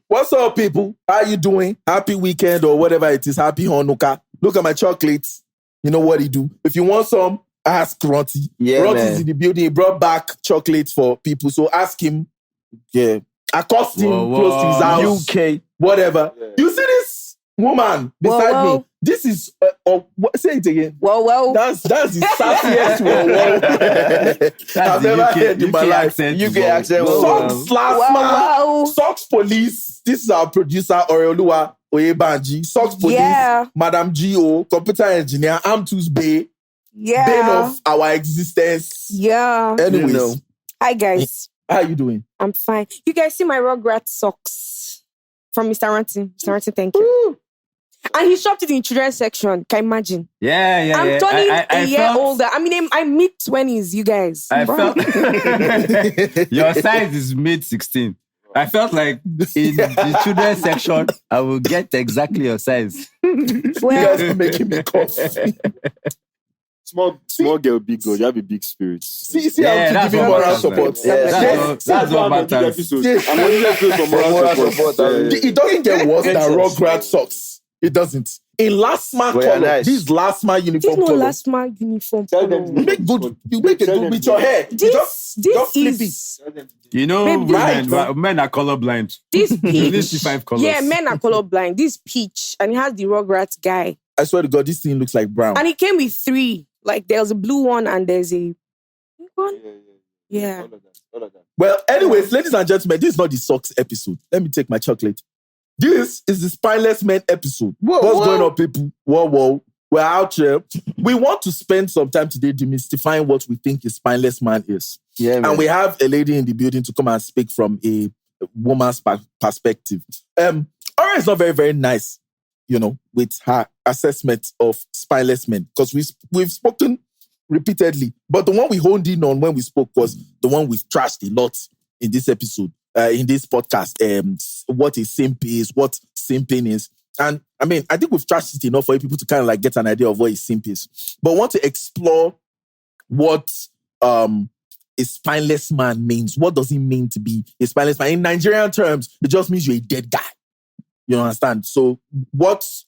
What's up, people? How you doing? Happy weekend or whatever it is. Happy Hanukkah. Look at my chocolates. You know what he do. If you want some, ask Ronti. Yeah, Ronti's in the building. He brought back chocolates for people. So ask him. Yeah. Accost him close to his house. UK. Whatever. Yeah. You see this woman beside me? This is... say it again. Whoa. That's the sassiest I've ever heard in my life. UK accent. Socks last man. Socks police. This is our producer, Oreoluwa, Oyebanji. Socks police. Yeah. Madam G.O. Computer engineer. Amtus Bay. Yeah. Bane of our existence. Yeah. Anyways. You know. Hi, guys. How you doing? I'm fine. You guys see my Rugrat socks from Mr. Ranty. Mr. Ranty, thank you. And he shopped it in children's section. Can you imagine? Yeah. I'm turning a year older. I mean, I'm mid-20s, you guys. I felt your size is mid-16. I felt like in the children's section, I will get exactly your size. You guys are making me cough. Small girl, big girl. You have a big spirit. See how to give you moral support. That's what matters. I'm only looking for moral support. It doesn't get worse than Rugrat socks. It doesn't. In last man color, nice. this last man uniform This no color. last man uniform. Tell them. You make it good with your hair. This just flip is... You know, Babe, men are colorblind. This You need peach. 5 colors. Yeah, men are colorblind. This peach. And it has the Rugrats guy. I swear to God, this thing looks like brown. And it came with 3. Like, there's a blue one and there's a pink one. Yeah. All of that. Well, anyways, ladies and gentlemen, this is not the socks episode. Let me take my chocolate. This is the Spineless Men episode. What's going on, people? Whoa. We're out here. We want to spend some time today demystifying what we think a spineless man is. Yeah, man. And we have a lady in the building to come and speak from a woman's perspective. Aura is not very, very nice, with her assessment of spineless men, because we've spoken repeatedly. But the one we honed in on when we spoke was the one we've trashed a lot in this episode, in this podcast. What a simp is, what simping is. And I mean, I think we've trashed it enough for people to kind of like get an idea of what a simp is. But want to explore what a spineless man means. What does it mean to be a spineless man? In Nigerian terms, it just means you're a dead guy. You understand? So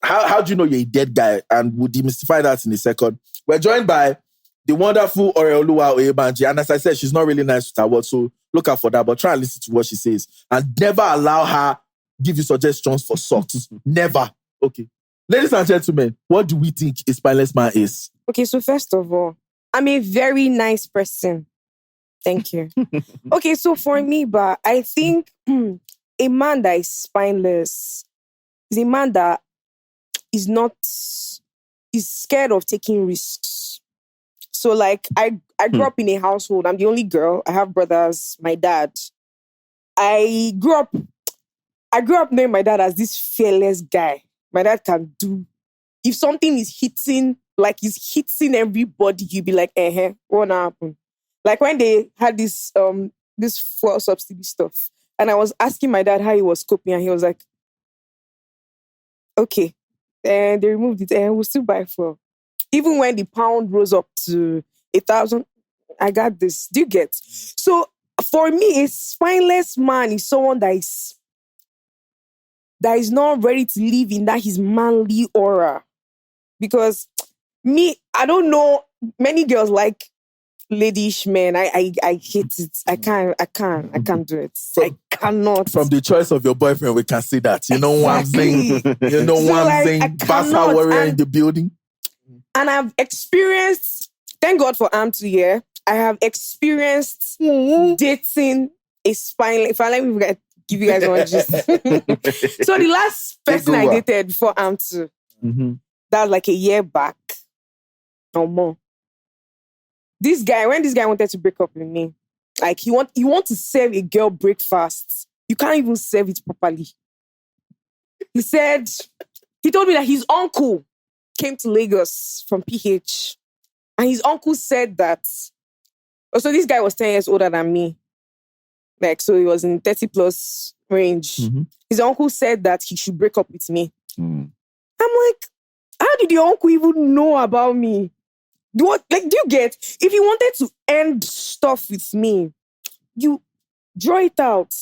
how do you know you're a dead guy? And we'll demystify that in a second. We're joined by the wonderful Oreoluwa Oyebanji. And as I said, she's not really nice with her words, so look out for that. But try and listen to what she says. And never allow her give you suggestions for socks. Never. Okay. Ladies and gentlemen, what do we think a spineless man is? Okay, so first of all, I'm a very nice person. Thank you. Okay, so for me, but I think a man that is spineless is a man that is scared of taking risks. So like I grew up in a household. I'm the only girl. I have brothers, my dad. I grew up knowing my dad as this fearless guy. My dad can do, if something is hitting, like he's hitting everybody, you'll be like, what happened? Like when they had this fuel subsidy stuff, and I was asking my dad how he was coping, and he was like, okay. And they removed it, and we'll still buy fuel. Even when the pound rose up to 1,000, I got this. Do you get? So for me, a spineless man is someone that is not ready to live in that his manly aura. Because me, I don't know, many girls like ladyish men. I hate it. I can't do it. I cannot. From the choice of your boyfriend, we can see that. You know what I'm saying? You know what I'm saying? Bassa warrior in the building. And I've experienced, thank God for Am2 here, I have experienced dating a spineless, if I let me give you guys one gist. So the last person I dated before Am2, that was like a year back or more. When this guy wanted to break up with me, like you want to serve a girl breakfast, you can't even serve it properly. He told me that his uncle came to Lagos from PH, and his uncle said that, so this guy was 10 years older than me. Like, so he was in 30 plus range. Mm-hmm. His uncle said that he should break up with me. I'm like, how did your uncle even know about me? Do you get? If you wanted to end stuff with me, you draw it out.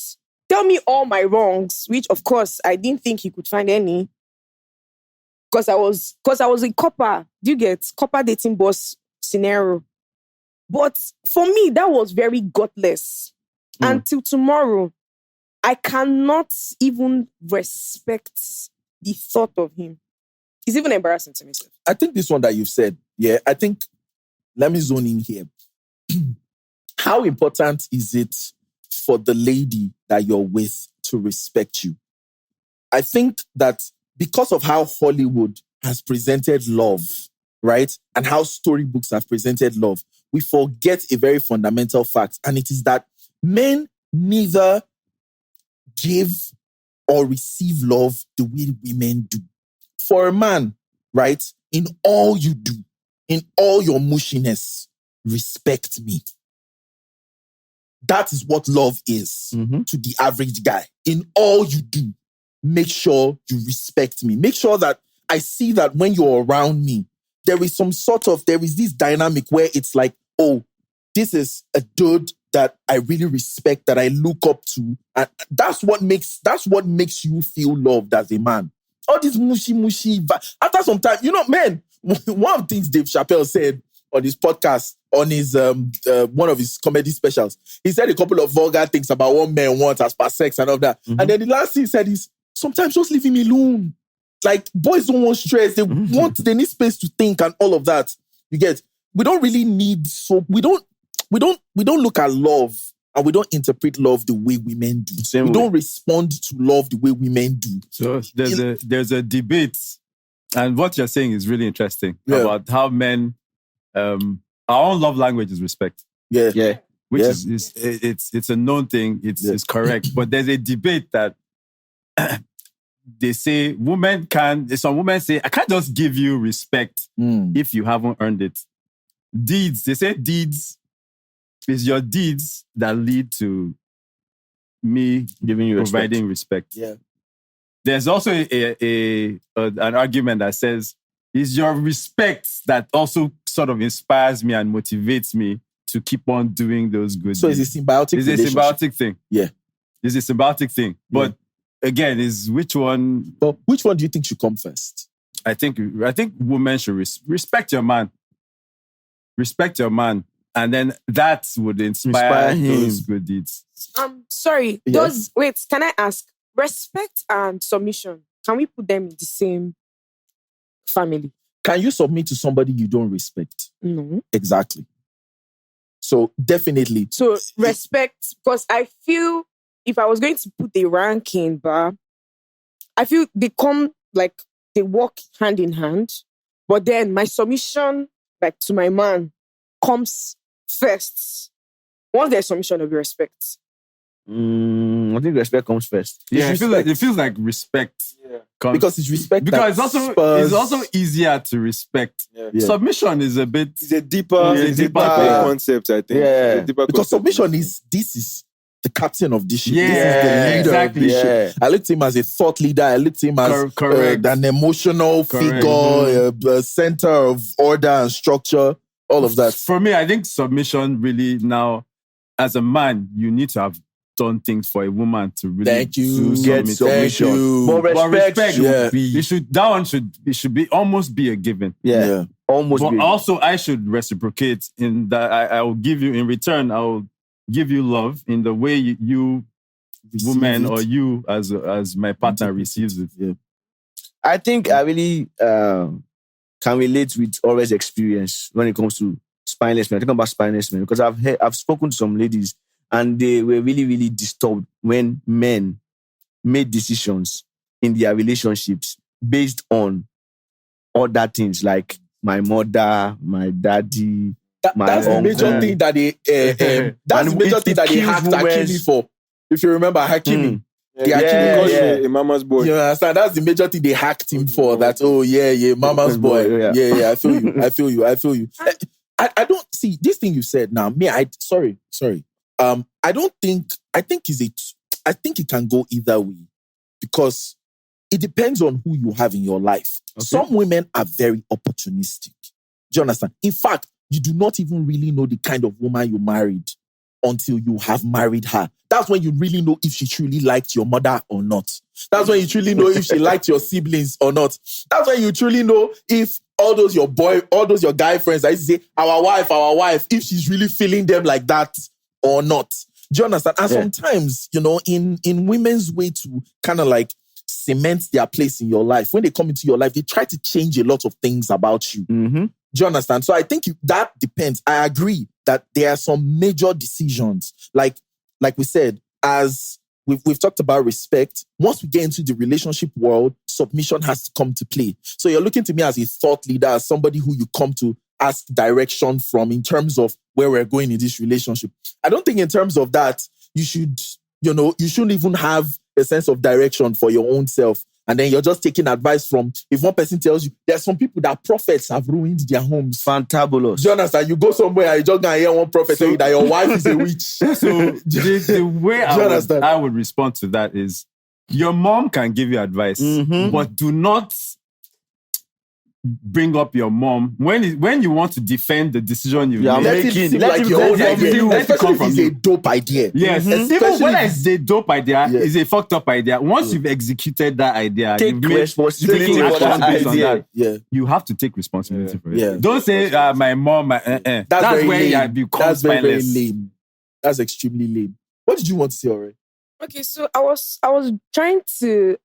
tell me all my wrongs, which of course I didn't think he could find any. Because I was a copper. Do you get copper dating boss scenario? But for me, that was very godless. Until tomorrow, I cannot even respect the thought of him. It's even embarrassing to myself. I think this one that you've said, I think, let me zone in here. How important is it for the lady that you're with to respect you? I think that because of how Hollywood has presented love, right? And how storybooks have presented love, we forget a very fundamental fact. And it is that men neither give or receive love the way women do. For a man, right? In all you do, in all your mushiness, respect me. That is what love is to the average guy. In all you do, make sure you respect me. Make sure that I see that when you're around me, there is this dynamic where it's like, oh, this is a dude that I really respect, that I look up to. And that's what makes you feel loved as a man. All this mushy. After some time, man, one of the things Dave Chappelle said on his podcast, on his one of his comedy specials, he said a couple of vulgar things about what men want as per sex and all that. And then the last thing he said is, sometimes just leave him alone. Like, boys don't want stress. They need space to think and all of that. You get? We don't really need, we don't look at love and we don't interpret love the way women do. We don't respond to love the way women do. So there's a debate, and what you're saying is really interesting about how men, our own love language is respect. Yeah. Which is it's a known thing. It's correct. But there's a debate that they say some women say, I can't just give you respect if you haven't earned it. They say deeds is your deeds that lead to me giving you providing respect. Yeah. There's also an argument that says it's your respect that also sort of inspires me and motivates me to keep on doing those good So deeds. it's a symbiotic relationship. It's a symbiotic thing. Yeah. It's a symbiotic thing. But again, is which one? But which one do you think should come first? I think women should respect your man. Respect your man. And then that would inspire those good deeds. Sorry. Yes. Can I ask? Respect and submission, can we put them in the same family? Can you submit to somebody you don't respect? No. Exactly. So definitely. So respect, because I feel if I was going to put a ranking, but I feel they walk hand in hand. But then my submission, like to my man, comes first. Once there's submission, there'll be respect. I think respect comes first. Yeah, it feels like respect. Comes, because it's respect. Because it's also easier to respect. Yeah. Submission is a bit. It's a deeper concept, I think. Yeah. Because concept. Submission is the captain of this ship. Yeah, this is the leader exactly. of this ship. I looked at him as a thought leader. I looked at him as an emotional figure, a center of order and structure, all of that. For me, I think submission really now, as a man, you need to have done things for a woman to really get submission. But respect should be. It should be almost be a given. Yeah. Almost. But also, I should reciprocate in that I will give you in return. I will give you love in the way you woman or you as my partner receives it. Yeah. I think I really can relate with Ore's experience when it comes to spineless men. I think about spineless men because I've spoken to some ladies and they were really, really disturbed when men made decisions in their relationships based on other things like my mother, my daddy. That's the major thing that they. That's the major thing that they hacked Hakimi for. If you remember Hakimi, a mama's boy. You understand? That's the major thing they hacked him for. That mama's boy. Yeah. I feel you. I don't see this thing you said now. Sorry. I think it can go either way because it depends on who you have in your life. Okay. Some women are very opportunistic. Do you understand? In fact, you do not even really know the kind of woman you married. until you have married her. That's when you really know if she truly liked your mother or not. That's when you truly know if she liked your siblings or not. That's when you truly know if all those your guy friends that used to say, our wife, if she's really feeling them like that or not. Do you understand? And sometimes, in women's way to kind of like cement their place in your life, when they come into your life, they try to change a lot of things about you. Mm-hmm. Do you understand? So I think that depends. I agree that there are some major decisions. Like we said, as we've talked about respect, once we get into the relationship world, submission has to come to play. So you're looking to me as a thought leader, as somebody who you come to ask direction from in terms of where we're going in this relationship. I don't think in terms of that, you shouldn't even have a sense of direction for your own self. And then you're just taking advice from, if one person tells you, there's some people that prophets have ruined their homes. Fantabulous. Do you understand? You go somewhere and you just gonna hear one prophet tell you that your wife is a witch. So the way I would respond to that is, your mom can give you advice, but do not bring up your mom when you want to defend the decision you made. Let it seem like your own idea, especially if it's a dope idea. Yes, even when it's a dope idea, it's a fucked up idea. Once you've executed that idea, take responsibility for that idea. You have to take responsibility for it. Yeah. Don't say my mom. That's where you become That's very spineless. lame. That's extremely lame. What did you want to say already? Okay, so I was trying to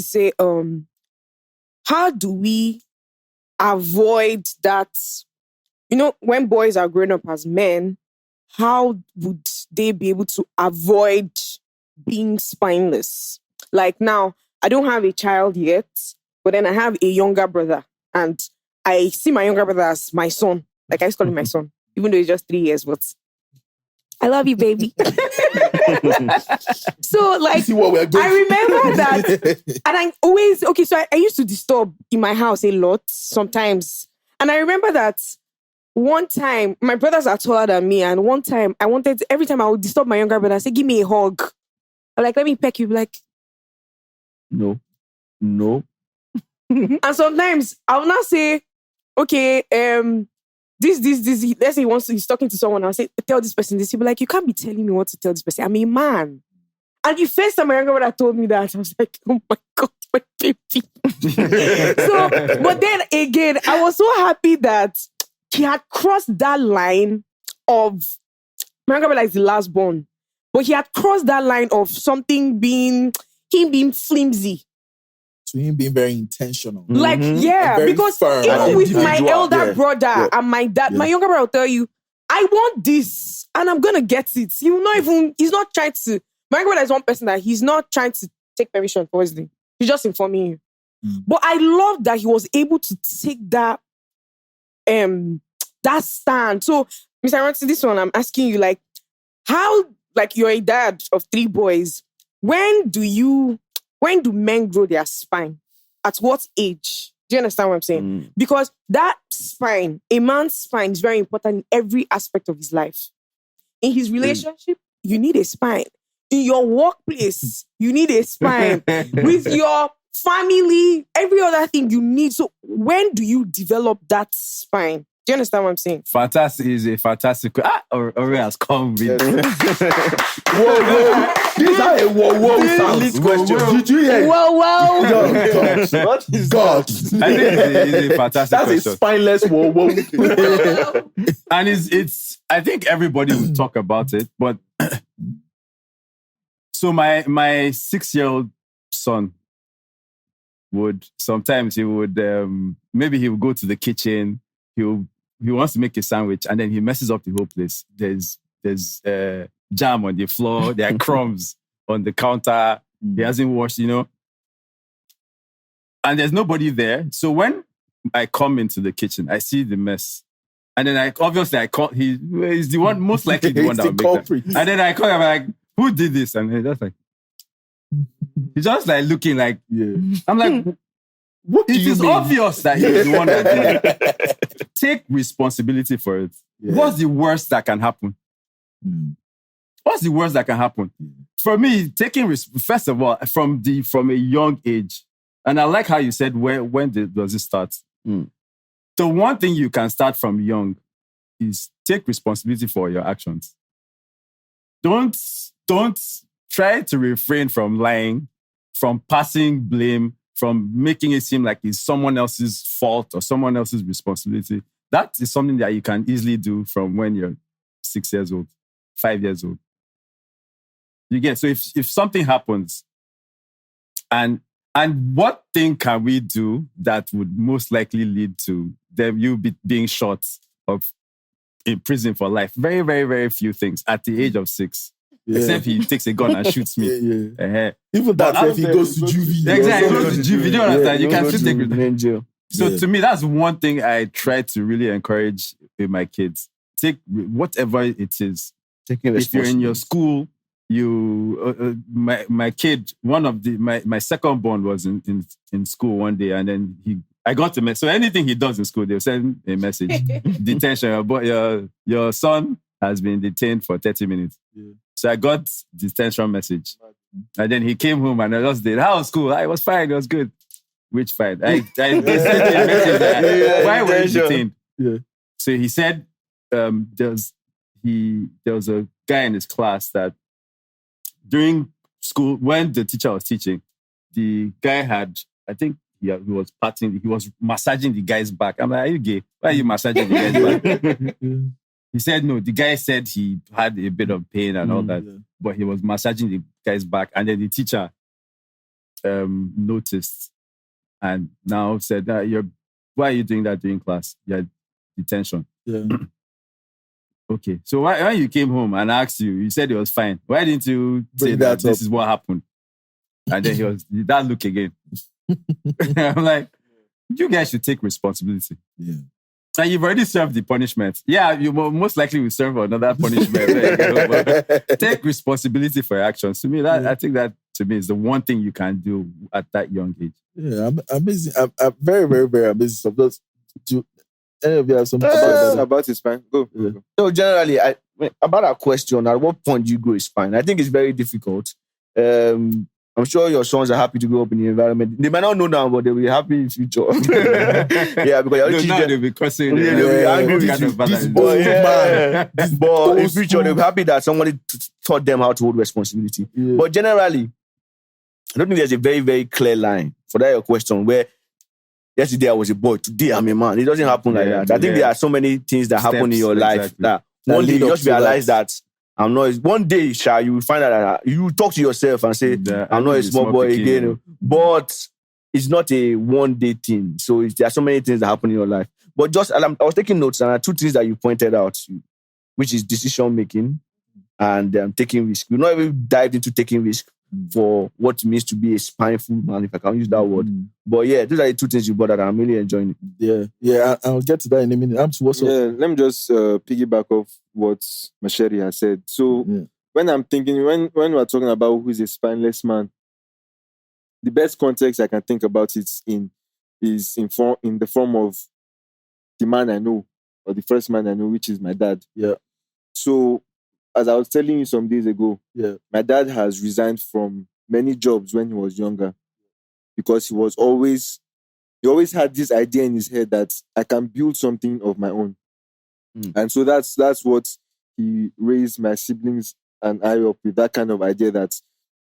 say how do we avoid that? When boys are growing up as men, how would they be able to avoid being spineless? Like now, I don't have a child yet, but then I have a younger brother, and I see my younger brother as my son. Like I used to call him my son, even though he's just 3 years, but I love you, baby. So, like, I remember that. And I always, so I used to disturb in my house a lot sometimes. And I remember that one time, my brothers are taller than me. And one time, every time I would disturb my younger brother, I say, give me a hug. I'm like, let me peck you. Like, no. And sometimes I will not say, okay, this, let's say he's talking to someone, I'll say, tell this person this. He'll be like, you can't be telling me what to tell this person. I'm a man. And the first time my younger brother told me that, I was like, oh my God, my baby. So, but then again, I was so happy that he had crossed that line of, my younger brother is the last born, but he had crossed that line of something him being flimsy. To him being very intentional. Like, because firm. even with my elder brother and my dad, my younger brother will tell you, I want this and I'm going to get it. He's not trying to, my younger brother is one person that he's not trying to take permission for his thing. He's just informing you. But I love that he was able to take that stand. So, Mr. Ranty, this one, I'm asking you, like, how, like, you're a dad of 3 boys. When do men grow their spine? At what age? Do you understand what I'm saying? Because that spine, a man's spine, is very important in every aspect of his life. In his relationship, you need a spine. In your workplace, you need a spine. With your family, every other thing you need. So when do you develop that spine? Do you understand what I'm saying? Fantastic is a fantastic. Ore has come with. Whoa. These are a whoa sounds. Did you hear? Whoa. What is God? I think it's a fantastic That's question. a spineless whoa. And it's. I think everybody would talk about it, but so my 6-year-old son would sometimes maybe he would go to the kitchen. He wants to make a sandwich and then he messes up the whole place. There's jam on the floor. There are crumbs on the counter. He hasn't washed, and there's nobody there. So when I come into the kitchen, I see the mess. And then he's the one, most likely the one that will make that. And then I call him, I'm like, who did this? And he's just like looking like, I'm like, what do it you is mean? obvious that he's the one that did it. Take responsibility for it. Yeah. What's the worst that can happen? What's the worst that can happen? For me, first of all, from a young age, and I like how you said, when does it start? The one thing you can start from young is take responsibility for your actions. Don't try to refrain from lying, from passing blame, from making it seem like it's someone else's fault or someone else's responsibility. That is something that you can easily do from when you're 6 years old, 5 years old. You get, so if something happens, and what thing can we do that would most likely lead to them you being shot of in prison for life? Very, very, very few things at the age of 6. Yeah. Except he takes a gun and shoots me. Even that, if he goes to juvie. Exactly, he goes to juvie. You don't understand. You can still take jail. So to me, that's one thing I try to really encourage with my kids. Take whatever it is. If you're in your school, my kid, one of my second born was in school one day, and then I got a message. So anything he does in school, they'll send a message. Detention, but your son has been detained for 30 minutes. Yeah. So I got detention message. And then he came home and I just did, how was school? It was fine, it was good. Which fine? I sent a message that, why were you detained? Yeah. So he said there was a guy in his class that during school, when the teacher was teaching, the guy had, I think he was massaging the guy's back. I'm like, are you gay? Why are you massaging the guy's back? He said no. The guy said he had a bit of pain and all that, but he was massaging the guy's back. And then the teacher noticed and now said, why are you doing that during class? You had detention. Yeah. Okay. So when you came home and asked you said it was fine. Why didn't you say that this is what happened? And then did that look again? I'm like, you guys should take responsibility. Yeah. And you've already served the punishment. Yeah, you most likely will serve another punishment. Take responsibility for your actions. To me, I think that to me is the one thing you can do at that young age. Yeah, amazing. I'm very, very, very amazing. Do any of you have something to say about his spine? Go. So generally, about our question, at what point do you grow his spine? I think it's very difficult. I'm sure your sons are happy to grow up in the environment. They might not know now, but they'll be happy in future. Yeah, because now they'll be cursing. They'll be angry with this boy. But in future, they'll be happy that somebody taught them how to hold responsibility. Yeah. But generally, I don't think there's a very, very clear line for that your question where yesterday I was a boy, today I'm a man. It doesn't happen like that. I think there are so many things that happen in your life that one day you just realize that I'm not. One day, you will find out that you talk to yourself and say, I'm not a small boy again. But it's not a one-day thing. So there are so many things that happen in your life. But just, I was taking notes, and there are two things that you pointed out, which is decision-making and taking risk. We've not even dived into taking risk for what it means to be a spineful man, if I can use that word. But yeah, those are the two things you brought that I'm really enjoying it. Yeah, I'll get to that in a minute. Let me just piggyback off what Masheri has said. So when I'm thinking, when we're talking about who is a spineless man, the best context I can think about it in the form of the man I know, or the first man I know, which is my dad. Yeah. So as I was telling you some days ago, my dad has resigned from many jobs when he was younger because he always had this idea in his head that I can build something of my own. And so that's what he raised my siblings and I up with, that kind of idea that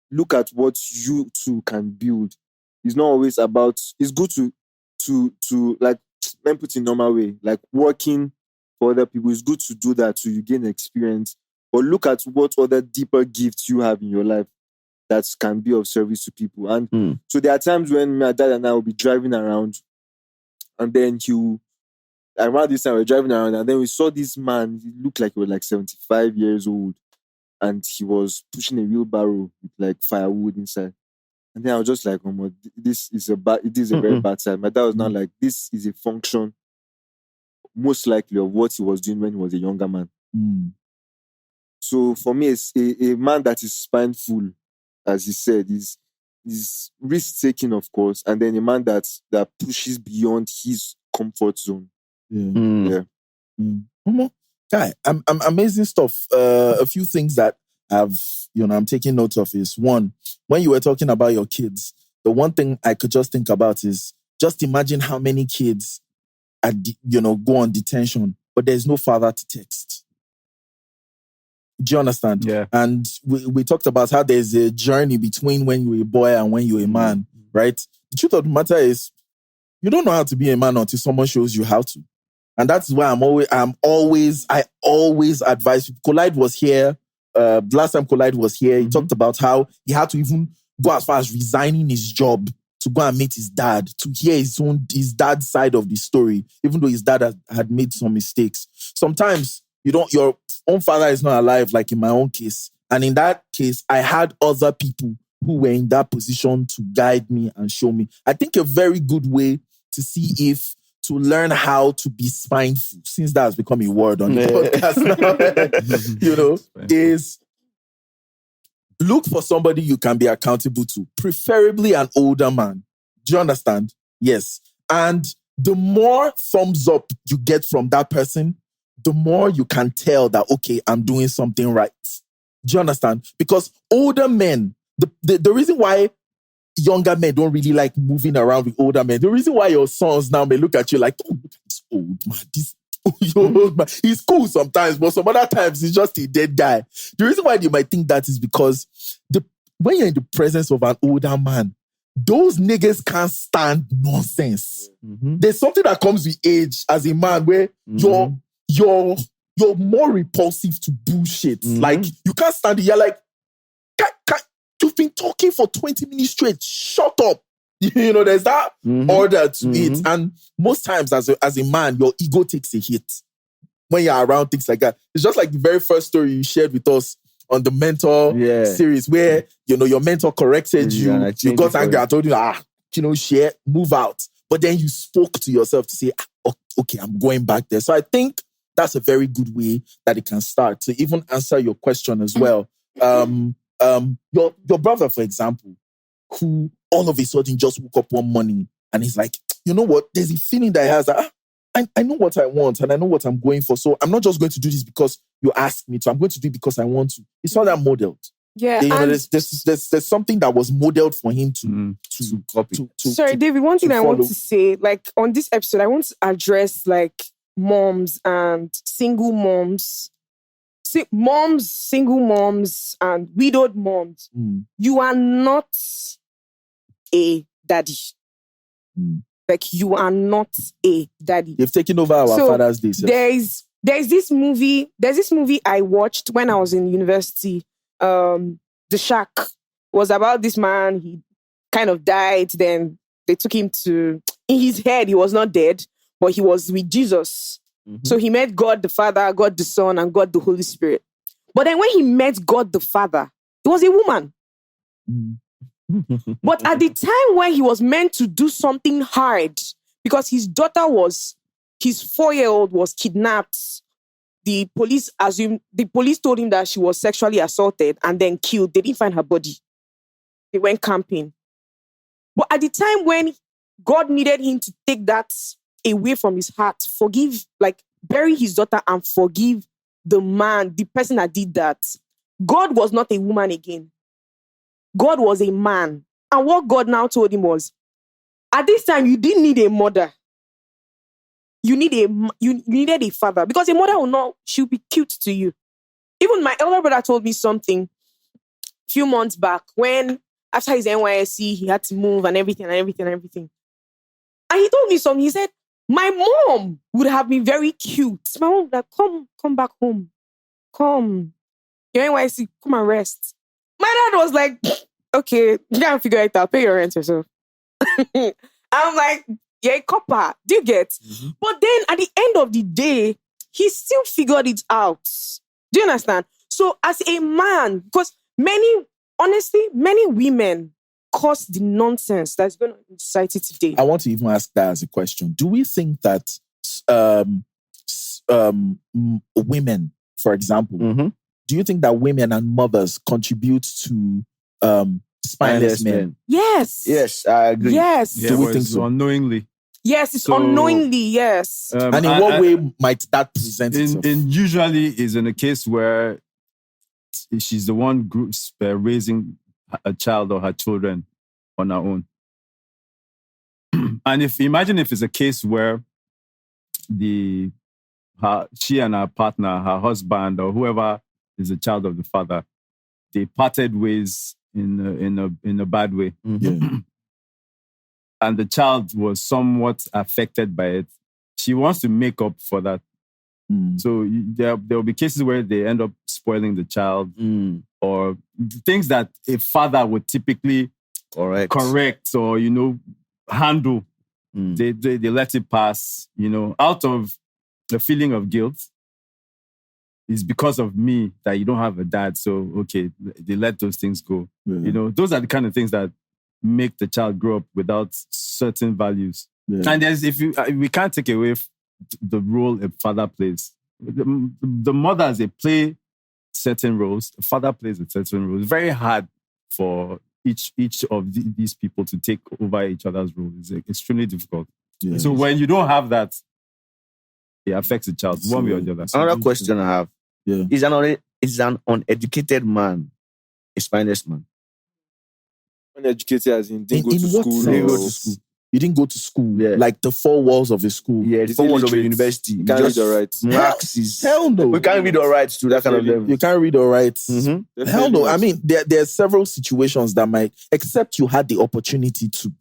look at what you two can build. It's not always about, it's good to like, let me put it in normal way, like working for other people. It's good to do that so you gain experience. But look at what other deeper gifts you have in your life that can be of service to people. And so there are times when my dad and I will be driving around, and then around this time we're driving around, and then we saw this man. He looked like he was like 75 years old, and he was pushing a wheelbarrow with like firewood inside. And then I was just like, oh, this is a very bad sign. My dad was not like, this is a function, most likely, of what he was doing when he was a younger man. So for me, it's a man that is spineful, as he said, is risk-taking, of course, and then a man that pushes beyond his comfort zone. Guy, amazing stuff. A few things that I'm taking note of is, one, when you were talking about your kids, the one thing I could just think about is just imagine how many kids go on detention but there's no father to text. Do you understand? Yeah. And we talked about how there's a journey between when you're a boy and when you're a man, right? The truth of the matter is, you don't know how to be a man until someone shows you how to. And that's why I always advise people. Collide was here. Last time Collide was here, he talked about how he had to even go as far as resigning his job to go and meet his dad, to hear his dad's side of the story, even though his dad had made some mistakes. Sometimes your own father is not alive, like in my own case. And in that case, I had other people who were in that position to guide me and show me. I think a very good way to learn how to be spineful, since that has become a word on the podcast now, is look for somebody you can be accountable to, preferably an older man. Do you understand? Yes. And the more thumbs up you get from that person, the more you can tell that, okay, I'm doing something right. Do you understand? Because older men, the reason why younger men don't really like moving around with older men, the reason why your sons now may look at you like, oh, look at this old man, this old man. He's cool sometimes, but some other times he's just a dead guy. The reason why you might think that is because when you're in the presence of an older man, those niggas can't stand nonsense. There's something that comes with age as a man where you're more repulsive to bullshit. Like, you can't stand it. You're like, you've been talking for 20 minutes straight. Shut up. There's that order to it. And most times as a man, your ego takes a hit when you're around things like that. It's just like the very first story you shared with us on the mentor series where, your mentor corrected you. You got angry and told you, share, move out. But then you spoke to yourself to say, okay, I'm going back there. So I think that's a very good way that it can start to even answer your question as well. Your brother, for example, who all of a sudden just woke up one morning and he's like, you know what? There's a feeling that he has that I know what I want and I know what I'm going for. So I'm not just going to do this because you asked me to. I'm going to do it because I want to. It's not that modeled. Yeah. There's something that was modeled for him to copy. Sorry, David, one thing I want to say, like on this episode, I want to address like moms and single moms. Single moms, and widowed moms. You are not a daddy. Like, you are not a daddy. They've taken over our Father's Day. There's this movie I watched when I was in university. The Shack was about this man. He kind of died. Then they took him in his head, he was not dead, but he was with Jesus. So he met God the Father, God the Son, and God the Holy Spirit. But then when he met God the Father, it was a woman. But at the time when he was meant to do something hard, because his 4-year-old was kidnapped, the police told him that she was sexually assaulted and then killed. They didn't find her body. They went camping. But at the time when God needed him to take that away from his heart, bury his daughter and forgive the person that did that, God was not a woman again. God was a man. And what God now told him was, at this time, you didn't need a mother. You needed a father, because a mother she'll be cute to you. Even my elder brother told me something a few months back when, after his NYSC, he had to move and everything. And he told me something. He said, my mom would have been very cute. My mom would have come back home. Come. Your NYSC, come and rest. My dad was like, okay, you gotta figure it out. Pay your rent yourself. I'm like, yeah, copper. Do you get? But then at the end of the day, he still figured it out. Do you understand? So as a man, because many women cause the nonsense that's going on in society today. I want to even ask that as a question. Do we think that women, for example, do you think that women and mothers contribute to spineless men? Yes. Yes, I agree. Yes. Yeah, Do we think so? Unknowingly. Yes, it's unknowingly, yes. And in what way might that present itself? Usually is in a case where she's the one raising a child or her children on her own. And imagine if it's a case where she and her partner, her husband, or whoever is the child of the father, they parted ways in a bad way. Yeah. And the child was somewhat affected by it. She wants to make up for that. So there will be cases where they end up spoiling the child, or things that a father would typically correct or, handle. They let it pass, out of the feeling of guilt. It's because of me that you don't have a dad. So, okay, they let those things go. Yeah. Those are the kind of things that make the child grow up without certain values. Yeah. And we can't take away the role a father plays. The mothers, they play certain roles. The father plays a certain role. It's very hard for each of these people to take over each other's role. It's extremely difficult. Yeah. So when you don't have that, it affects the child one way or the other. Another question I have. Yeah. Is an uneducated man a spineless man? Uneducated as in didn't go to what school. sense? or- Didn't go to school. You didn't go to school, Yeah. like the four walls of a school. Yeah, the form of a illiterate. university. You can't read or write. Max is... Hell no. We can't read or write to that kind of level. You can't read or write. Mhm. Hell no. I mean, there are several situations that might, except you had the opportunity to.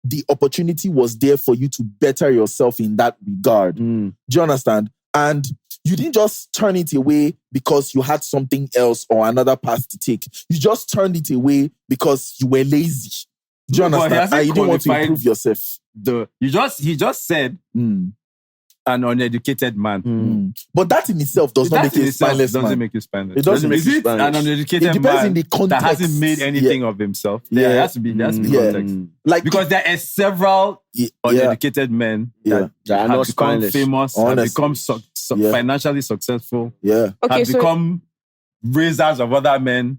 The opportunity was there for you to better yourself in that regard. Do you understand? And you didn't just turn it away because you had something else or another path to take. You just turned it away because you were lazy. Do you No, but he understand? hasn't And you didn't want to qualified improve yourself. He just said an uneducated man. But that in itself does not That make in you a itself spineless doesn't man. make you spineless. It doesn't make Is you it spineless. an It uneducated depends man in the context. that hasn't made anything of himself? Yeah. There has to be context. Like Because there are several uneducated men that That are have not become spineless. famous, Honestly. have become financially successful, yeah. Okay, have so become raisers of other men,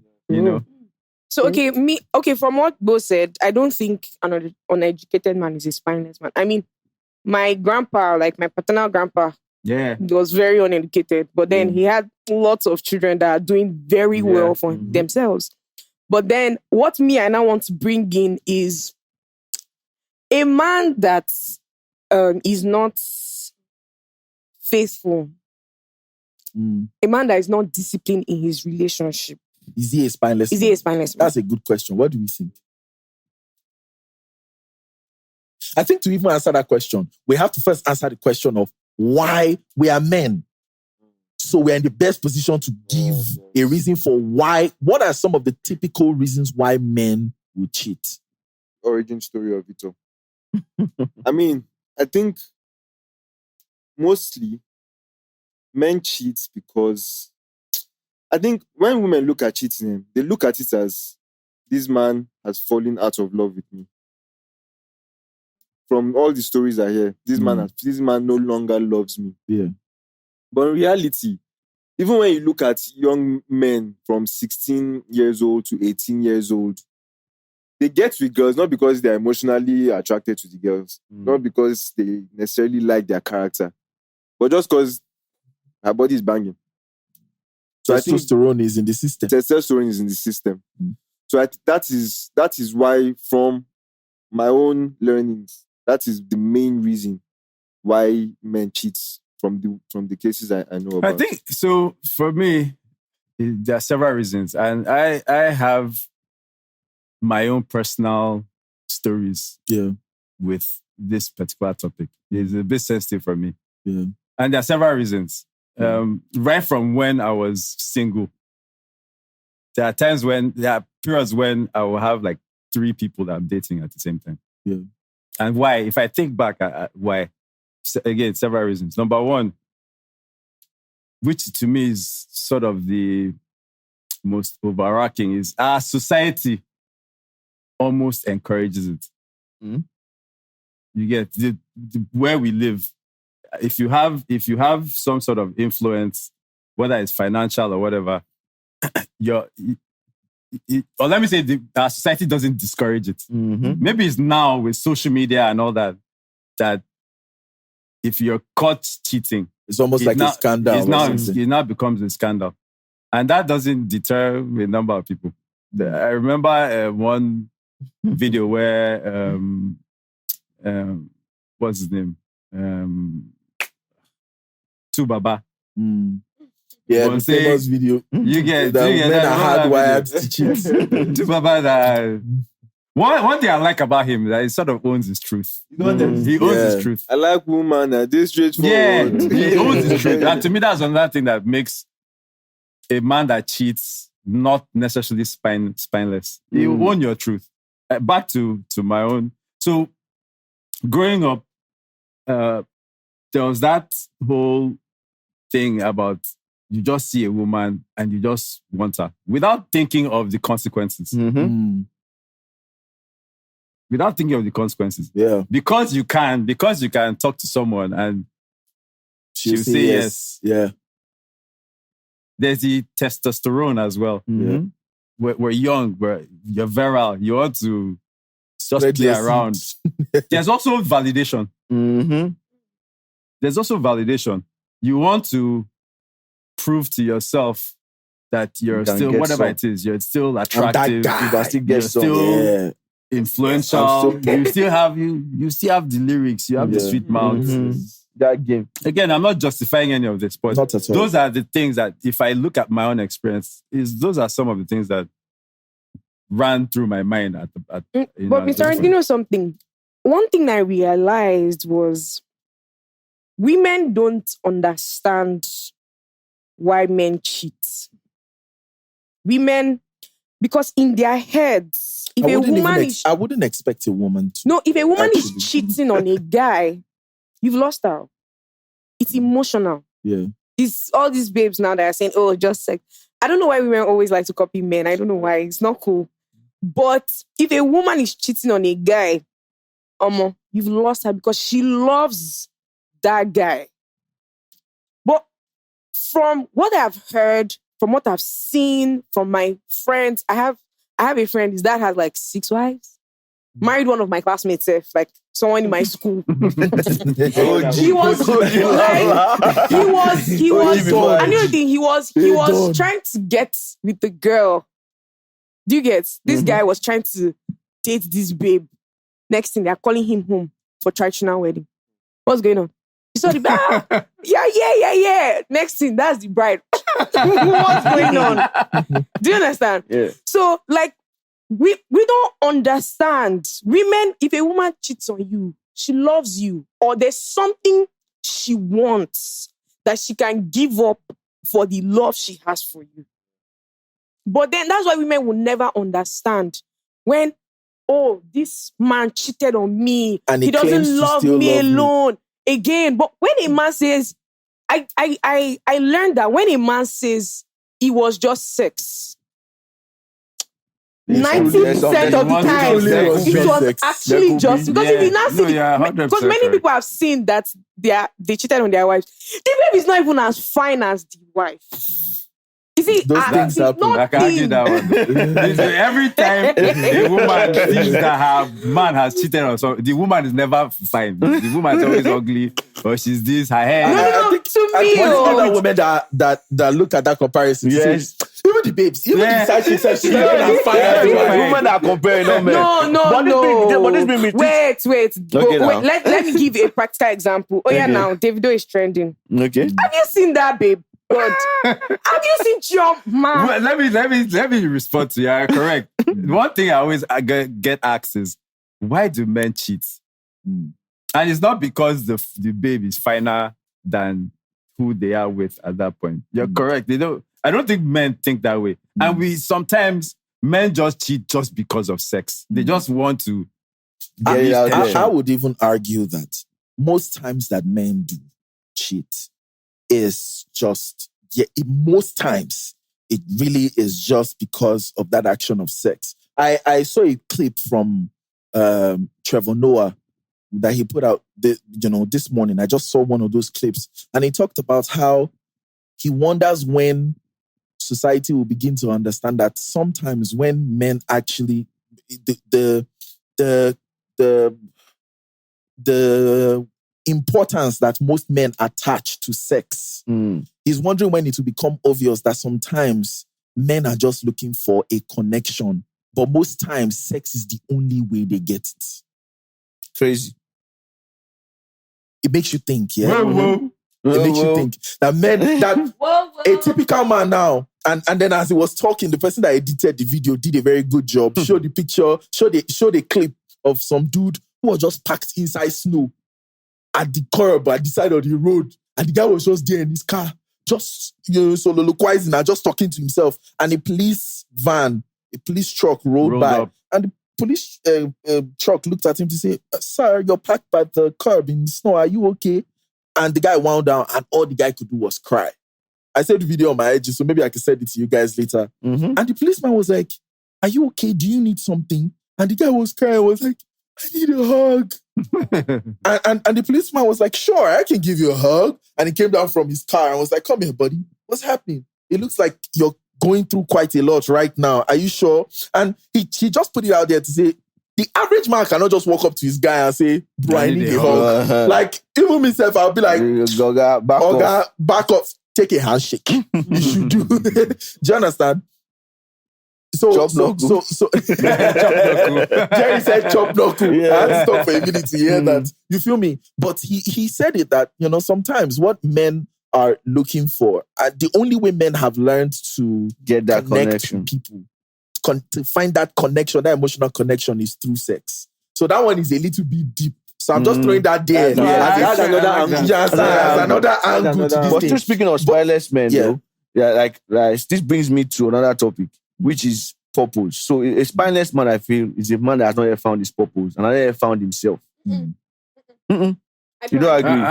from what Bo said, I don't think an uneducated man is a spineless man. I mean, my grandpa, like my paternal grandpa, Yeah. was very uneducated, but then he had lots of children that are doing very well for themselves. But then what I now want to bring in is a man that is not faithful, a man that is not disciplined in his relationship. Is he a spineless Is man? he a spineless man? That's a good question. What do we think? I think to even answer that question, we have to first answer the question of why we are men. So we're in the best position to give a reason for why. What are some of the typical reasons why men would cheat? Origin story of it all. I mean, I think mostly men cheat because I think when women look at cheating, they look at it as this man has fallen out of love with me. From all the stories I hear, this man no longer loves me. Yeah. But in reality, even when you look at young men from 16 years old to 18 years old, they get with girls not because they're emotionally attracted to the girls, not because they necessarily like their character, but just because her body is banging. So I think testosterone is in the system. Testosterone is in the system. So that is why, from my own learnings, that is the main reason why men cheat from the cases I know about. I think so. For me, there are several reasons, and I have my own personal stories with this particular topic. It's a bit sensitive for me. Yeah. And there are several reasons. Right from when I was single, there are periods when I will have like 3 people that I'm dating at the same time. Yeah. And why? If I think back, why? Again, several reasons. Number one, which to me is sort of the most overarching, is our society almost encourages it. You get where we live. If you have some sort of influence, whether it's financial or whatever, or let me say, our society doesn't discourage it. Maybe it's now with social media and all that if you're caught cheating, it's almost like a scandal. It now becomes a scandal. And that doesn't deter a number of people. I remember one video where, what's his name? two baba. Yeah, But the say, famous video. You get that men that are video. hardwired to cheat. Two baba that. One thing I like about him is that he sort of owns his truth. He owns his truth. I like woman that this straightforward. Yeah, he owns his truth. And to me, that's another thing that makes a man that cheats not necessarily spineless. You own your truth. Back to my own. So, growing up, there was that whole thing about you just see a woman and you just want her without thinking of the consequences. Without thinking of the consequences. Yeah. Because you can talk to someone and she'll say yes. Yeah. There's the testosterone as well. Yeah. We're young, you're virile. You want to just Spread play your around. seeds. There's also validation. There's also validation. You want to prove to yourself that you're still, whatever it is, you're still attractive. You can still get you're some. still influential. You still have the lyrics. You have the sweet mouth. That game. Again, I'm not justifying any of this, but Not at all. those are the things that, if I look at my own experience, those are some of the things that ran through my mind But Mr. Rand, you know something? One thing I realized was women don't understand why men cheat. Women, because in their heads, if a woman is... I wouldn't expect a woman to. No, if a woman is cheating on a guy, you've lost her. It's emotional. Yeah. It's all these babes now that are saying, oh, just sex. I don't know why women always like to copy men. I don't know why. It's not cool. But if a woman is cheating on a guy, you've lost her because she loves that guy. But from what I've heard, from what I've seen from my friends, I have a friend, his dad has like 6 wives. Married one of my classmates, like someone in my school. He was, I knew the thing, he was trying to get with the girl. Do you get? This guy was trying to date this babe. Next thing, they're calling him home for traditional wedding. What's going on? He saw the babe. Yeah. Next thing, that's the bride. What's going on? Do you understand? Yeah. So, like, we don't understand. Women, if a woman cheats on you, she loves you, or there's something she wants that she can give up for the love she has for you. But then that's why women will never understand when, oh, this man cheated on me. And he doesn't love me alone. Again, but when a man says, I learned that when a man says it was just sex, 90% of the time, it was actually just because if you now see, because many people have seen that they cheated on their wives. The baby is not even as fine as the wife. You see, those things happen. I can argue that one. Every time a woman thinks that her man has cheated on her, the woman is never fine. The woman is always ugly, or she's this, her hair. No, to me, other women that look at that comparison. Yes. Even the babes, even the side she said she's not even fine. Women are comparing, no, man. No. This bring me wait. Okay, Let me give you a practical example. Oh, yeah, now, Davido is trending. Okay. Have you seen that, babe? God. Have you seen Jump, man? Well, let me respond to you. Yeah, correct. One thing I always get asked is, why do men cheat? And it's not because the babe is finer than who they are with at that point. You're correct. I don't think men think that way. And sometimes men just cheat just because of sex. They just want to. I would even argue that most times that men do cheat is just, most times it really is just because of that action of sex. I saw a clip from Trevor Noah that he put out this morning. I just saw one of those clips, and he talked about how he wonders when society will begin to understand that sometimes when men actually the importance that most men attach to sex. He's wondering when it will become obvious that sometimes men are just looking for a connection, but most times sex is the only way they get it. Crazy. It makes you think, yeah? Whoa. It makes you think that men, that a typical man now, and then as he was talking, the person that edited the video did a very good job. Showed the picture, showed a clip of some dude who was just packed inside snow at the curb at the side of the road, and the guy was just there in his car, just soliloquizing and just talking to himself. And a police truck rolled by, up. And the police truck looked at him to say, "Sir, you're parked by the curb in the snow. Are you okay?" And the guy wound down, and all the guy could do was cry. I saved the video on my IG, so maybe I can send it to you guys later. And the policeman was like, "Are you okay? Do you need something?" And the guy was crying, was like, "I need a hug." and the policeman was like, "Sure, I can give you a hug." And he came down from his car and was like, "Come here, buddy. What's happening? It looks like you're going through quite a lot right now. Are you sure?" And he just put it out there to say, the average man cannot just walk up to his guy and say, "Bro, I need a hug." Like, even myself, I'll be like, back off. Take a handshake. You should do. Do you understand? So Jerry said chop knuckle. I had to stop for a minute to hear that. You feel me? But he said it that, sometimes what men are looking for, the only way men have learned to get that connection to people, to find that connection, that emotional connection, is through sex. So that one is a little bit deep. So I'm just throwing that there. That's another angle to this But thing. still speaking of spineless men, though, this brings me to another topic, which is purpose. So a spineless man, I feel, is a man that has not yet found his purpose and has not yet found himself. You don't agree?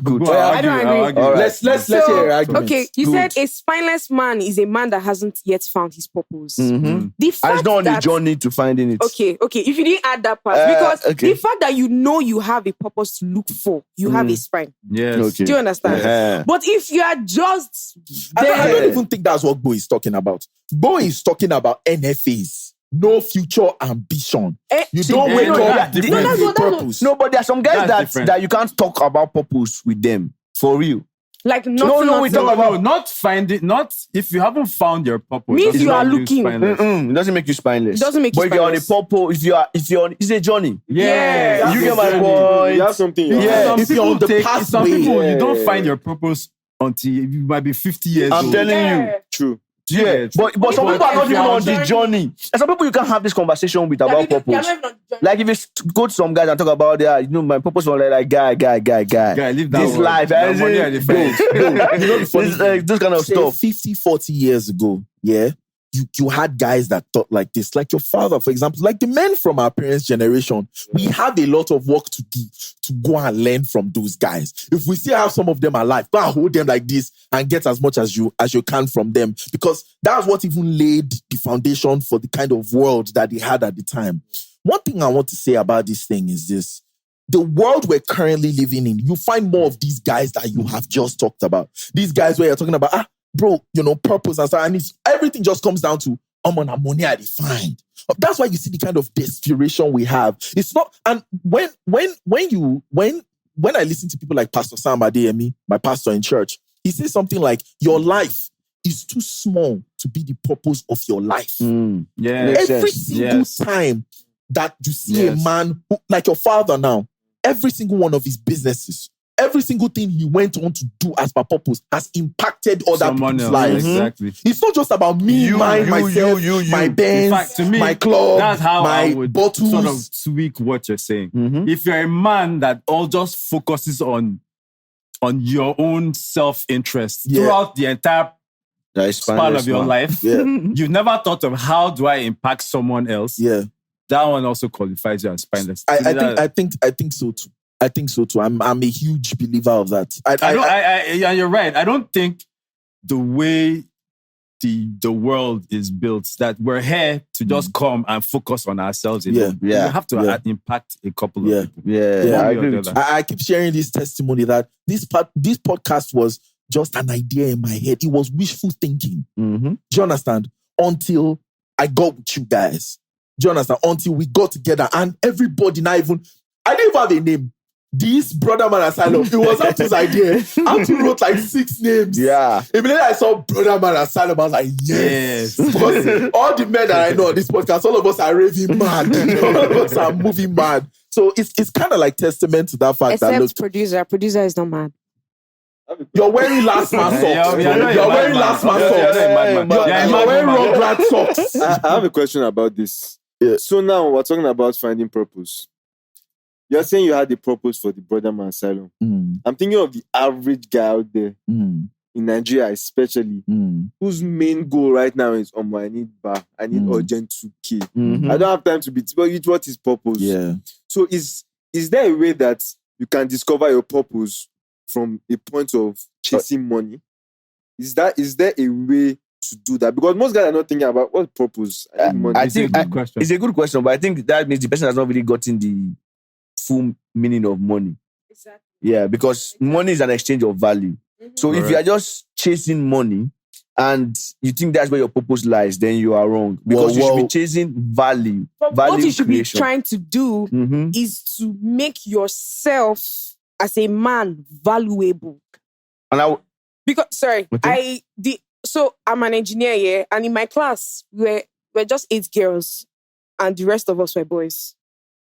Good. I don't agree. All right. Let's hear your argument. Okay, you said a spineless man is a man that hasn't yet found his purpose. The fact and it's not on the journey to finding it. Okay. If you didn't add that part, because the fact that you have a purpose to look for, you have a spine. Yes. Okay. Do you understand? But if you are just I don't even think that's what Bo is talking about. Bo is talking about NFAs. No future ambition. You don't wake up with a purpose. No, but there are some guys that you can't talk about purpose with them. For real. Like nothing. We talk about not finding. Not if you haven't found your purpose. Means you are looking. It doesn't make you spineless. Doesn't make you spineless. But if you're on a purpose, if you're on, it's a journey. Yeah. You get my point. You have something. Yeah. If you're on the pathway, you don't find your purpose until you might be 50 years old. I'm telling you. True. Yeah, but some people are not even on the journey. And some people you can't have this conversation with about purpose. Like if you go to some guys and talk about my purpose was like guy, leave that this life. This kind of stuff. 50, 40 years ago, you had guys that thought like this, like your father, for example, like the men from our parents' generation. We have a lot of work to do to go and learn from those guys. If we still have some of them alive, go and hold them like this and get as much as you can from them, because that's what even laid the foundation for the kind of world that they had at the time. One thing I want to say about this thing is this. The world we're currently living in, you find more of these guys that you have just talked about. These guys where you're talking about, bro, purpose and so, and everything just comes down to money I defined. That's why you see the kind of desperation we have. It's not, and when I listen to people like Pastor Sam Adeyemi, my pastor in church, he says something like, your life is too small to be the purpose of your life. Every single time that you see a man who, like your father now, every single one of his businesses, every single thing he went on to do as per purpose has impacted other people's lives. Exactly. It's not just about me, myself, my Benz, in fact, to me, my club, that's how my I would bottles. sort of tweak what you're saying. If you're a man that all just focuses on your own self-interest throughout the entire span of your life, you've never thought of how do I impact someone else. That one also qualifies you as spineless. I think so too. I think so too. I'm a huge believer of that. Yeah, you're right. I don't think the way the world is built, that we're here to just come and focus on ourselves. You have to impact a couple of people. I agree. I keep sharing this testimony that this podcast was just an idea in my head. It was wishful thinking. Do you understand? Until I got with you guys. Do you understand? Until we got together and everybody I didn't even have a name. This brodamanasylum, it was Antu's idea. Antu wrote like 6 names. Immediately I saw brodamanasylum, I was like, yes. Because all the men that I know on this podcast, all of us are raving mad. All of us are moving mad. So it's kind of like testament to that fact. Except producer is not mad. You're wearing last man socks. You're wearing last man socks. You're wearing Rugrat socks. I have a question about this. Yeah. So now we're talking about finding purpose. You're saying you had a purpose for the brodamanasylum. I'm thinking of the average guy out there in Nigeria, especially, whose main goal right now is, I need bar, I need urgent 2K. I don't have time to be. But what is purpose? Yeah. So is there a way that you can discover your purpose from a point of chasing money? Is there a way to do that? Because most guys are not thinking about what purpose. I think it's a good question, but I think that means the person has not really gotten the full meaning of money. Exactly. Yeah, because money is an exchange of value. So if you are just chasing money and you think that's where your purpose lies, then you are wrong. Because you should be chasing value. But value what you should creation. be trying to do is to make yourself as a man valuable. And so I'm an engineer here, and in my class we're just 8 girls, and the rest of us were boys,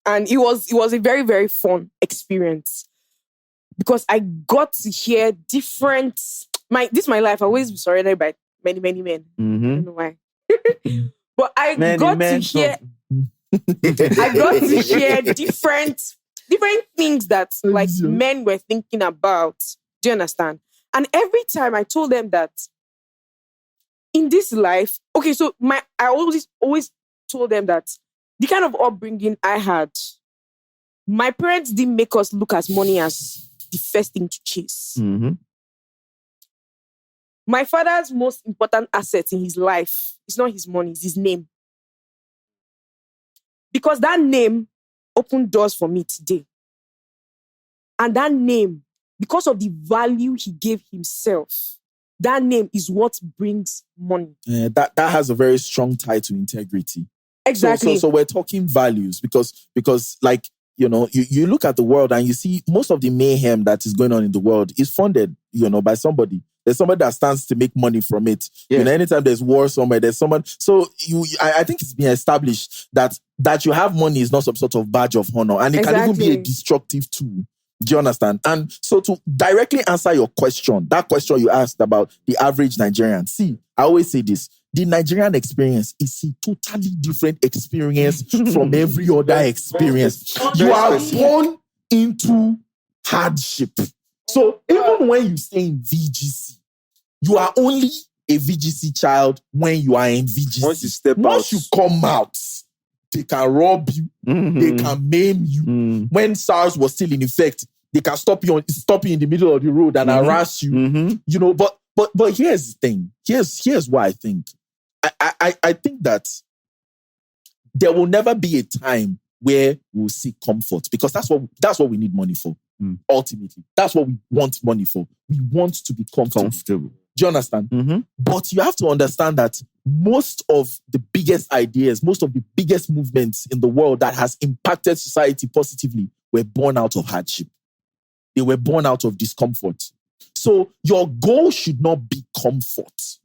and it was a very, very fun experience because I got to hear different. This is my life. I always be surrounded by many, many men. I don't know why, but I got to hear different things that like men were thinking about. Do you understand? And every time I told them that in this life, okay, so I always told them that the kind of upbringing I had, my parents didn't make us look at money as the first thing to chase. My father's most important asset in his life is not his money, it's his name. Because that name opened doors for me today. And that name, because of the value he gave himself, that name is what brings money. That has a very strong tie to integrity. Exactly. So we're talking values because like, you look at the world and you see most of the mayhem that is going on in the world is funded, by somebody. There's somebody that stands to make money from it. Yeah. Anytime there's war somewhere, there's someone. So I think it's been established that you have money is not some sort of badge of honor, and it can even be a destructive tool. Do you understand? And so to directly answer your question, that question you asked about the average Nigerian, see, I always say this. The Nigerian experience is a totally different experience from every other experience. You are born into hardship. So even when you stay in VGC, you are only a VGC child when you are in VGC. Once you come out, they can rob you, they can maim you. When SARS was still in effect, they can stop you in the middle of the road and harass you. But here's the thing. Here's what I think. I think that there will never be a time where we'll seek comfort, because that's what we need money for. Ultimately, that's what we want money for. We want to be comfortable. Do you understand? But you have to understand that most of the biggest ideas, most of the biggest movements in the world that has impacted society positively were born out of hardship. They were born out of discomfort. So your goal should not be comfort.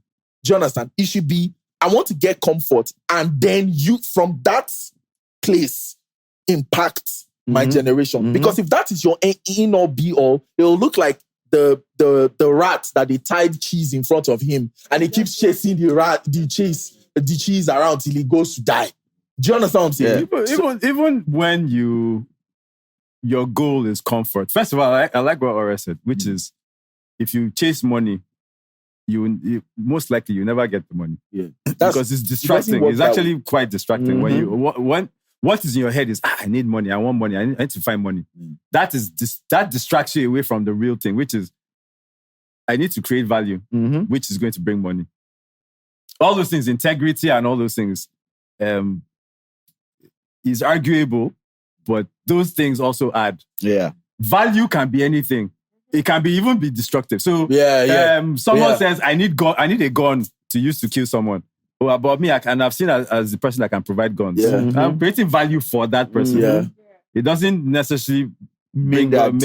Do you understand? It should be, I want to get comfort, and then you, from that place, impact my generation. Because if that is your in or be all, it will look like the rat that they tied cheese in front of him, and he keeps chasing the cheese around till he goes to die. Do you understand what I'm saying? Yeah. Even when your goal is comfort. First of all, I like what Ore said, which is, if you chase money, you most likely you never get the money. Yeah, because it's distracting. It's actually quite distracting when what is in your head is, I need money, I want money, I need to find money. That distracts you away from the real thing, which is, I need to create value, which is going to bring money. All those things, integrity and all those things, is arguable, but those things also add. Yeah, value can be anything. It can even be destructive. So someone says, I need a gun to use to kill someone. Oh, about me, I've seen as the person that can provide guns. Yeah. I'm creating value for that person. Yeah. It doesn't necessarily make that.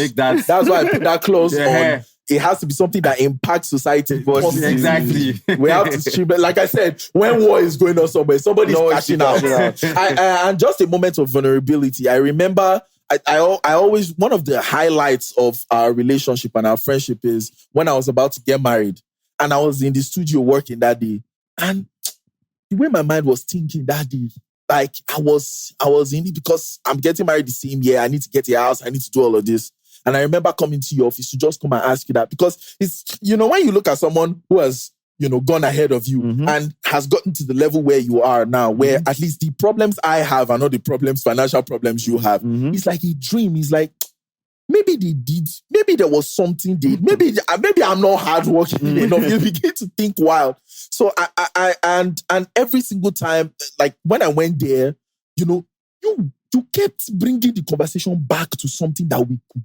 That's why I put that clause on. it has to be something that impacts society positively. Exactly. We have to stream it. Like I said, when war is going on somewhere, somebody's cashing out. And just a moment of vulnerability. I remember I always, one of the highlights of our relationship and our friendship is when I was about to get married and I was in the studio working that day. And the way my mind was thinking that day, like I was in it because I'm getting married the same year. I need to get a house. I need to do all of this. And I remember coming to your office to just come and ask you that because it's, when you look at someone who has, gone ahead of you and has gotten to the level where you are now, where at least the problems I have are not the financial problems you have. It's like a dream. It's like, maybe they did, maybe there was something they did. Maybe I'm not hardworking enough. You begin to think wild. So and every single time, like when I went there, you kept bringing the conversation back to something that we could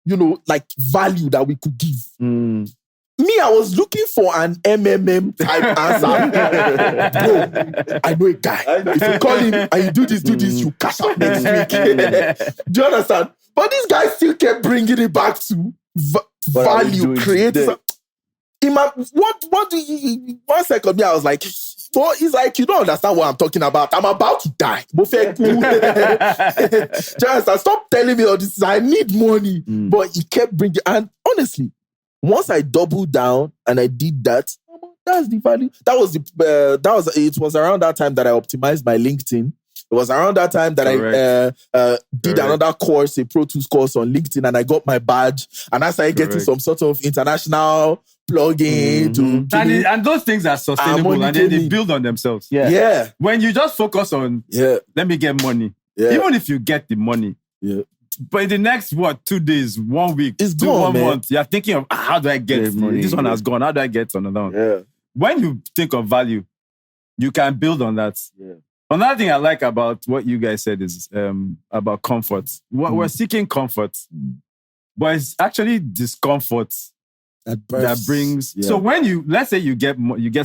do. Like value that we could give. Me, I was looking for an MMM type answer. Bro, I know a guy. If you call him and you do this, you cash out next week. Do you understand? But this guy still kept bringing it back to value, creating. What do you? 1 second, I was like, well, he's like, you don't understand what I'm talking about. I'm about to die. Just stop telling me all this. I need money. But he kept bringing, and honestly, once I doubled down and I did that, that's the value. It was around that time that I optimized my LinkedIn. It was around that time that I did another course, a Pro Tools course on LinkedIn, and I got my badge. And I started getting some sort of international plugin and those things are sustainable and then they build on themselves. Yeah. When you just focus on let me get money, even if you get the money, but in the next 2 days, 1 week, it's gone, 1 month, you're thinking of how do I get money? This one has gone. How do I get another one? Yeah. When you think of value, you can build on that. Yeah. Another thing I like about what you guys said is about comfort. We're seeking comfort, but it's actually discomfort that brings. Yeah. So when let's say you get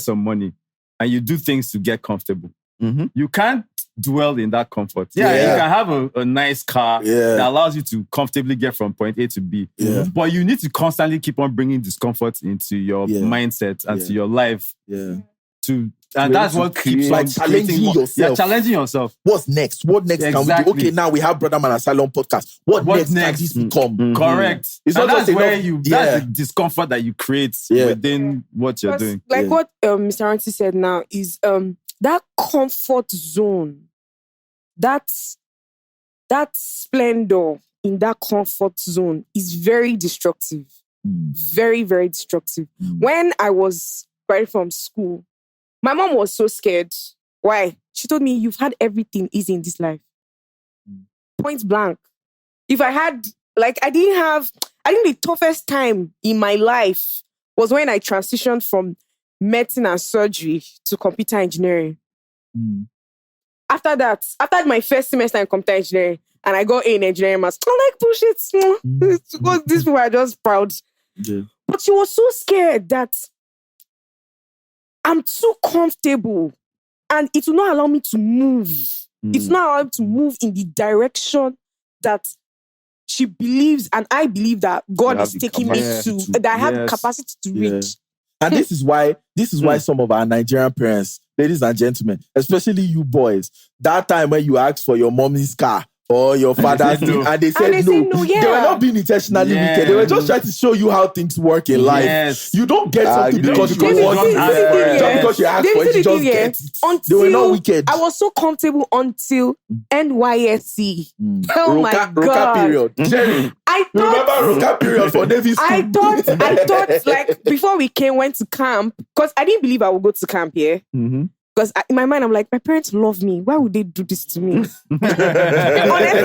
some money and you do things to get comfortable, you can't dwell in that comfort. You can have a nice car that allows you to comfortably get from point A to B. Yeah. But you need to constantly keep on bringing discomfort into your mindset and to your life. Yeah. And that's what keeps on challenging yourself. Yeah, challenging yourself. What's next? What next can we do? Okay, now we have brodamanasylum.podcast. What next can this become? Correct. It's not just where that's the discomfort that you create within what you're doing. Like what Mr. Auntie said now is that comfort zone. That splendor in that comfort zone is very destructive. Very, very destructive. When I was right from school, my mom was so scared. Why? She told me, you've had everything easy in this life. Point blank. If I had, I think the toughest time in my life was when I transitioned from medicine and surgery to computer engineering. After my first semester in computer engineering, and I got A in engineering maths, I'm like, bullshit. These people are just proud. Yeah. But she was so scared that I'm too comfortable and it will not allow me to move. It's not allowed to move in the direction that she believes, and I believe that God is taking me to, that I have capacity to reach. And this is why some of our Nigerian parents, ladies and gentlemen, especially you boys, that time when you asked for your mommy's car or your father's thing, and they said no. They were not being intentionally wicked. They were just trying to show you how things work in life. Yes. You don't get something because you want it. Just because you ask for it, you just get it. They were not wicked. I was so comfortable until NYSC. Oh my God. Roka period. Jerry, remember Roka period for Navy school? I thought before we went to camp, because I didn't believe I would go to camp here. Because in my mind, I'm like, my parents love me. Why would they do this to me? Honestly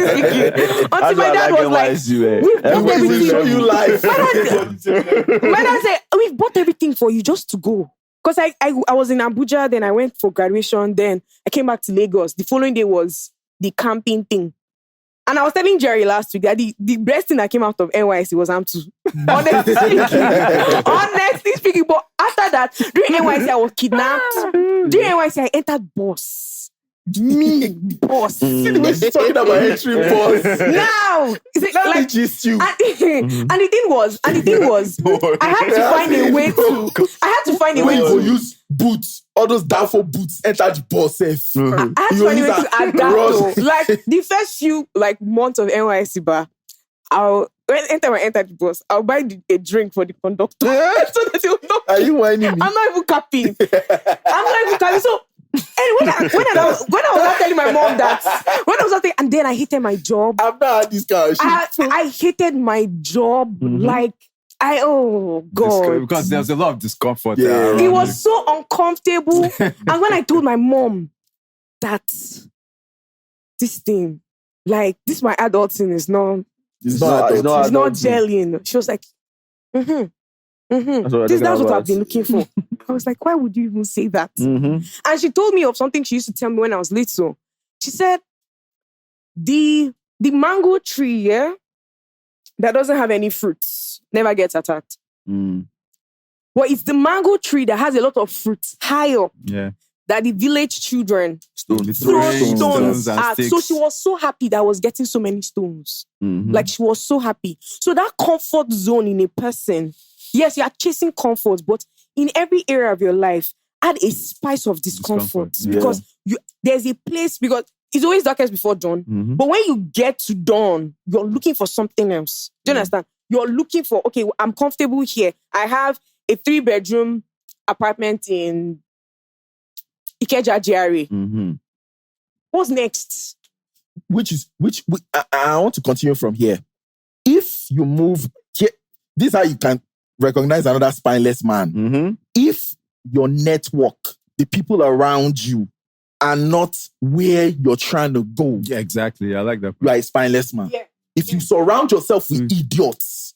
speaking. Until my dad was like, we've bought everything. Show you life. My dad said, we've bought everything for you just to go. Because I was in Abuja, then I went for graduation, then I came back to Lagos. The following day was the camping thing. And I was telling Jerry last week that the best thing that came out of NYC was AMTU. Honestly speaking. But after that, during NYC, I was kidnapped. During NYC, I entered bus. Me, boss. See the way she's talking about entry boss. Now, is it, Let me gist you. and the thing was, I had to find a way When you go use boots, all those downfall boots, enter the boss safe. I had to find a way to adapt. Though. Like the first few months of NYC bar, anytime I enter the bus, I'll buy a drink for the conductor. So that he'll know. Are you whining me? I'm not even capping. So anyway, when I was not telling my mom that, and then I hated my job. I've not had this kind of shit. I hated my job. Like oh God, because there's a lot of discomfort. Yeah. It was so uncomfortable. And when I told my mom that this thing, like this, my adult thing is not. It's not gelling. She was like, that's what I've been looking for. I was like, why would you even say that? And she told me of something she used to tell me when I was little. She said, the mango tree, yeah, that doesn't have any fruits, never gets attacked. But it's the mango tree that has a lot of fruits higher. Yeah. That the village children throw stones at. So she was so happy that I was getting so many stones. Like she was so happy. So that comfort zone in a person, yes, you are chasing comfort, but in every area of your life, add a spice of discomfort. Because there's a place, because it's always darkest before dawn. But when you get to dawn, you're looking for something else. Do you understand? You're looking for, okay, I'm comfortable here. I have a 3-bedroom apartment in Ikeja GRA. What's next? I want to continue from here. If you move here, this is how you can recognize another spineless man. If your network, the people around you, are not where you're trying to go. Yeah, exactly. I like that. You are a spineless man. Yeah. If you surround yourself with idiots,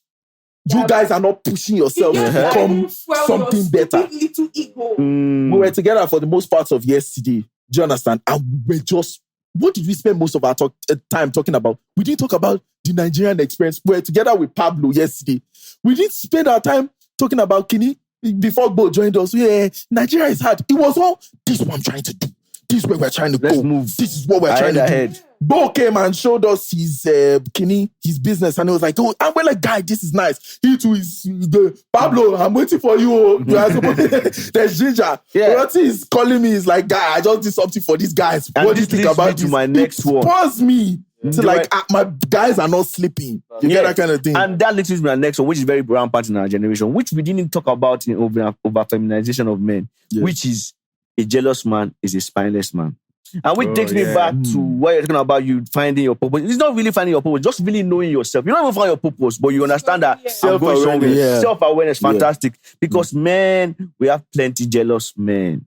you guys are not pushing yourself to become something better. Little ego. We were together for the most part of yesterday. Do you understand? And we were just, what did we spend most of our time talking about? We didn't talk about the Nigerian experience. We were together with Pablo yesterday. We didn't spend our time talking about Kini before Bo joined us. Yeah, Nigeria is hard. It was all, this is what I'm trying to do. This is where we're trying to go. Move. This is what we're trying to do. Bo came and showed us his business, and he was like, "Oh," and we're like, "Guy, this is nice." He too is Pablo. I'm waiting for you. There's Ginger. Roti is calling me. He's like, "Guy, I just did something for these guys." And what do you think about to my next one? Pause me to my guys are not sleeping. You get that kind of thing. And that leads me to my next one, which is very rampant in our generation, which we didn't talk about in over feminization of men, which is a jealous man is a spineless man. And which takes me back to what you're talking about, you finding your purpose. It's not really finding your purpose, just really knowing yourself. You don't even find your purpose, but you understand that self-awareness. Self-awareness, fantastic. Because men, we have plenty jealous men.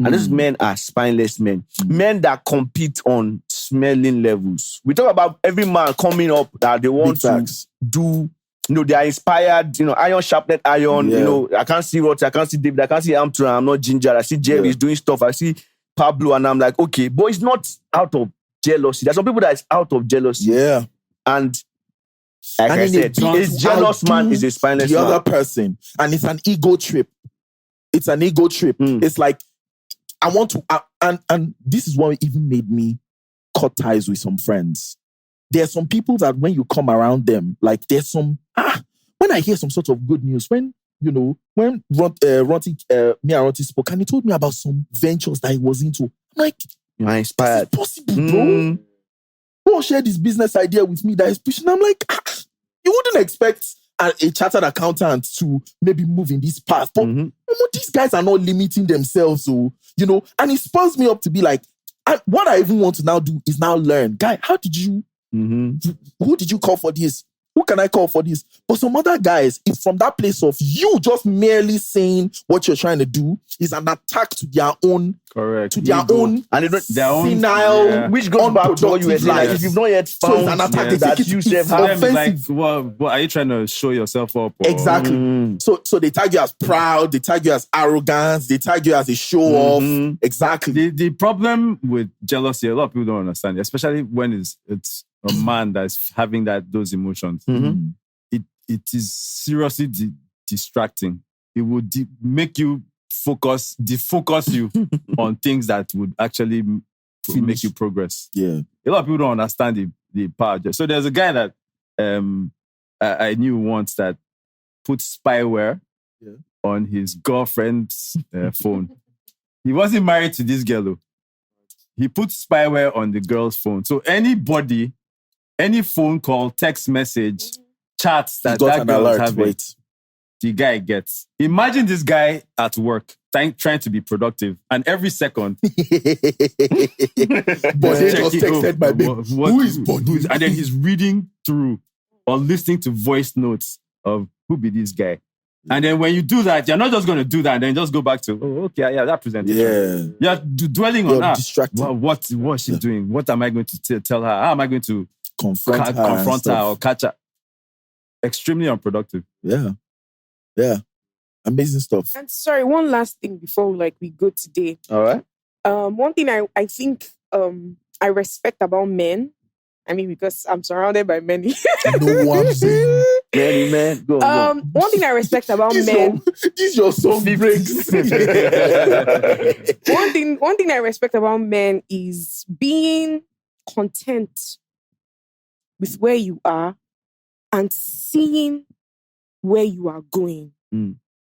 And these men are spineless men. Men that compete on smelling levels. We talk about every man coming up that they want to do. They are inspired, iron sharpened iron, I can't see Roti, I can't see David, I can't see Amtron, I'm not Ginger, I see Jerry is doing stuff, I see Pablo, and I'm like, okay, but it's not out of jealousy. There's some people that it's out of jealousy. Yeah. And like I said, a jealous man is a spineless man. The other person, and it's an ego trip. It's an ego trip. It's like, I want to, and this is what even made me cut ties with some friends. There's some people that when you come around them, like there's some, when I hear some sort of good news, when me and Roti spoke, and he told me about some ventures that he was into. I'm like, you're inspired. This is possible, bro. Go share this business idea with me that is pushing. I'm like, you wouldn't expect a chartered accountant to maybe move in this path. But these guys are not limiting themselves, and it spurs me up to be like, what I even want to now do is now learn. Guy, how did you, who did you call for this? Who can I call for this? But some other guys, it's from that place of you just merely saying what you're trying to do is an attack to their own, to their own, and their own senile, which goes back to what you were saying. Like, if you've not yet found an attack, that you have offensive. Like, what are you trying to show yourself up? Or? Exactly. So they tag you as proud, they tag you as arrogance, they tag you as a show off. Exactly. The problem with jealousy, a lot of people don't understand, especially when it's a man that's having those emotions. It is seriously distracting. It would make you defocus you on things that would actually make you progress. Yeah. A lot of people don't understand the power. So there's a guy that I knew once that put spyware on his girlfriend's phone. He wasn't married to this girl, though. He put spyware on the girl's phone. So anybody, any phone call, text message, chats that girl is having, the guy gets. Imagine this guy at work trying to be productive, and every second, Bode just texted my babe. Who is Bode? And then he's reading through or listening to voice notes of who be this guy. And then when you do that, you're not just going to do that and then just go back to, okay, that presentation. Yeah. You're dwelling on her. Distracted. Well, what is she doing? What am I going to tell her? How am I going to confront her or catch her? Extremely unproductive. Yeah. Amazing stuff. And sorry, one last thing before we go today. All right. One thing I think I respect about men, I mean, because I'm surrounded by many. No one saying. Many men. Go on. One thing I respect about men. This your song breaks. One thing I respect about men is being content with where you are and seeing where you are going.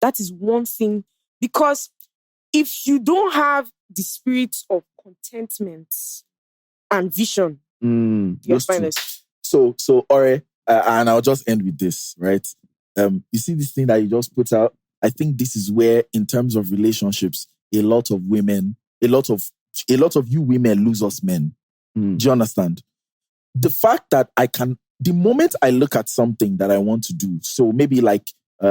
That is one thing. Because if you don't have the spirit of contentment and vision, you're finest. So Ore, and I'll just end with this, right? You see this thing that you just put out? I think this is where, in terms of relationships, a lot of you women lose us men. Do you understand? The fact that the moment I look at something that I want to do, so maybe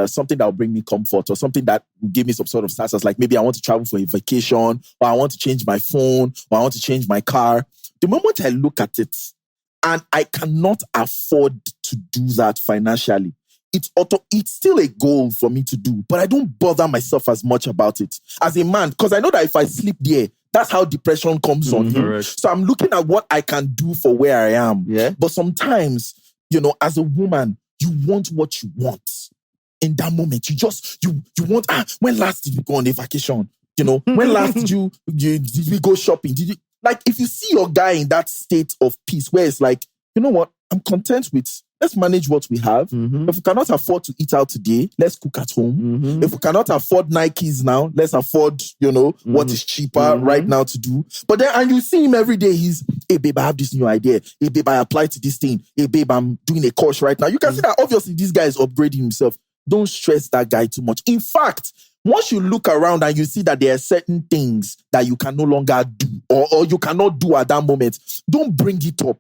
something that will bring me comfort or something that will give me some sort of status, like maybe I want to travel for a vacation, or I want to change my phone, or I want to change my car. The moment I look at it and I cannot afford to do that financially, it's still a goal for me to do, but I don't bother myself as much about it as a man, because I know that if I sleep there, that's how depression comes on him. Right. So I'm looking at what I can do for where I am. Yeah. But sometimes, as a woman, you want what you want. In that moment, you want, when last did we go on a vacation? When last did we go shopping? If you see your guy in that state of peace where it's like, you know what, I'm content with, let's manage what we have. If we cannot afford to eat out today, let's cook at home. If we cannot afford Nikes now, let's afford, what is cheaper right now to do. But then, and you see him every day, he's, hey babe, I have this new idea. Hey babe, I applied to this thing. Hey babe, I'm doing a course right now. You can see that obviously this guy is upgrading himself. Don't stress that guy too much. In fact, once you look around and you see that there are certain things that you can no longer do or you cannot do at that moment, don't bring it up.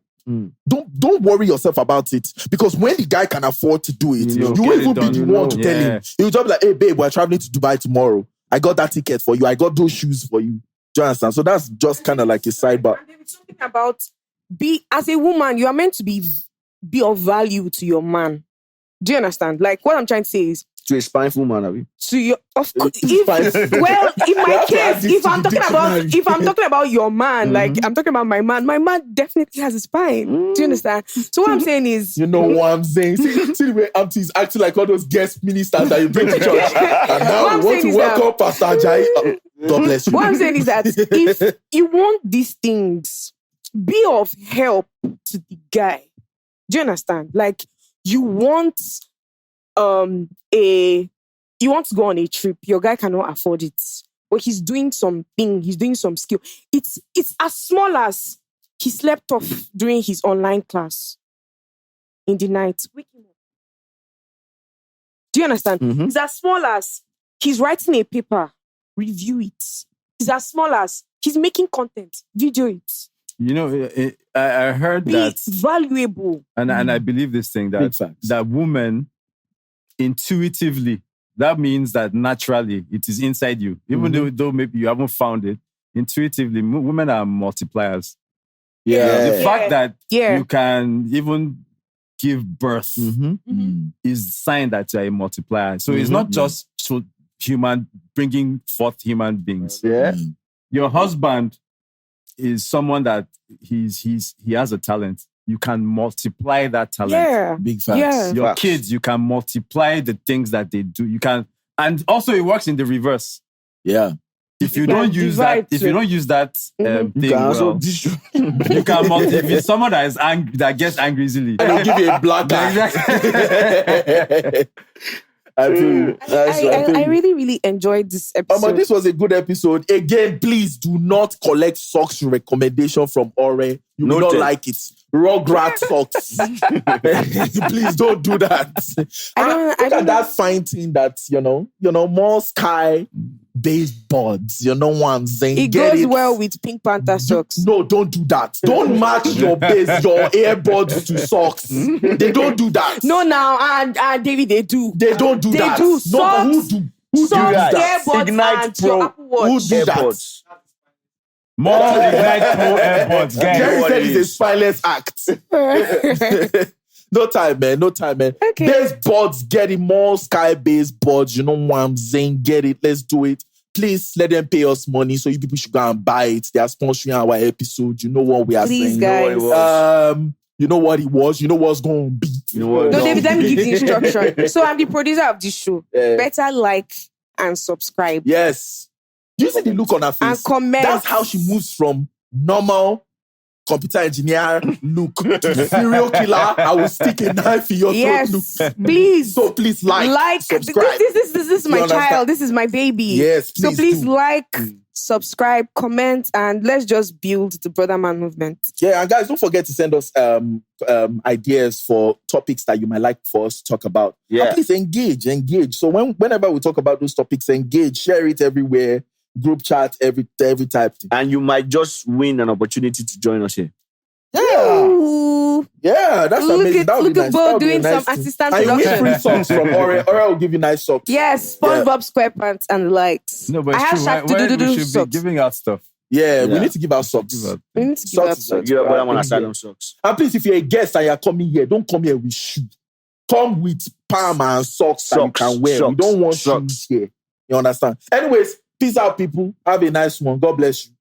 Don't worry yourself about it, because when the guy can afford to do it, you will even be the one to tell him. He'll just be like, hey babe, we're traveling to Dubai tomorrow. I got that ticket for you. I got those shoes for you. Do you understand? So that's just kind of like a sidebar. And there is something about as a woman, you are meant to be of value to your man. Do you understand? What I'm trying to say is, to a spineful man, Abi. To your, of course. In my case, if I'm talking about your man, I'm talking about my man definitely has a spine. Do you understand? So what I'm saying is, you know what I'm saying? See the way Auntie is acting like all those guest ministers that you bring to church. And now we want to welcome Pastor Ajayi. God bless you. What I'm saying is that if you want these things, be of help to the guy. Do you understand? You want you want to go on a trip, your guy cannot afford it, but he's doing something, he's doing some skill. It's as small as he slept off during his online class in the night. Wake him up. Do you understand? It's as small as he's writing a paper, review it. It's as small as he's making content, video it. I heard that valuable, and I believe this thing that women intuitively, that means that naturally it is inside you, even though maybe you haven't found it. Intuitively, women are multipliers. The fact that you can even give birth is a sign that you're a multiplier. So it's not just bringing forth human beings. Your husband is someone that he has a talent. You can multiply that talent. Yeah. Big facts. Yeah. Your kids, you can multiply the things that they do. You can, and also it works in the reverse. Yeah. if you don't use that, if you don't use that thing well, you can multi. If it's someone that is angry, that gets angry easily, I'll give you a black eye. I really, really enjoyed this episode. This was a good episode. Again, please do not collect socks recommendation from Ore. You will not like it. Rugrat socks. Please don't do that. Look at that fine thing that, more sky based buds. You know what I'm saying? It goes well with Pink Panther socks. No, don't do that. Don't match your earbuds to socks. They don't do that. No, now, and David, they do. They don't do that. They do. No, who do that? Earbuds Ignite Pro. Apple Watch. Who do that? More Ignite Pro AirPods, guys. Jerry said it's a spineless act. No time, man. Okay. There's buds, get it. More sky-based buds. You know what I'm saying? Get it. Let's do it. Please let them pay us money so you people should go and buy it. They are sponsoring our episode. You know what we are saying. Guys. You know what it was. You know what's going to be. No, David, let me give the instruction. So I'm the producer of this show. Better like and subscribe. Yes. Do you see the look on her face? And comment. That's how she moves from normal computer engineer look to serial killer. I will stick a knife in your throat look. Please. So please like subscribe. This is my child. This is my baby. Yes, please. So please subscribe, comment, and let's just build the Brother Man movement. Yeah, and guys, don't forget to send us ideas for topics that you might like for us to talk about. Yeah. And please engage. So whenever we talk about those topics, engage, share it everywhere. Group chat, every type thing. And you might just win an opportunity to join us here. Yeah. Ooh. Yeah, that's amazing. That would be nice. Look at doing some assistant and production. you win free socks from Ore. Ore will give you nice socks. Yes, SpongeBob SquarePants and the likes. No, but I have Shaq we should be giving out stuff. Yeah, we need to give out socks. We need to give out socks. Give brodamanasylum socks. And please, if you're a guest and you're coming here, don't come here with shoes. Come with palm and socks that you can wear. We don't want shoes here. You understand? Anyways, peace out, people. Have a nice one. God bless you.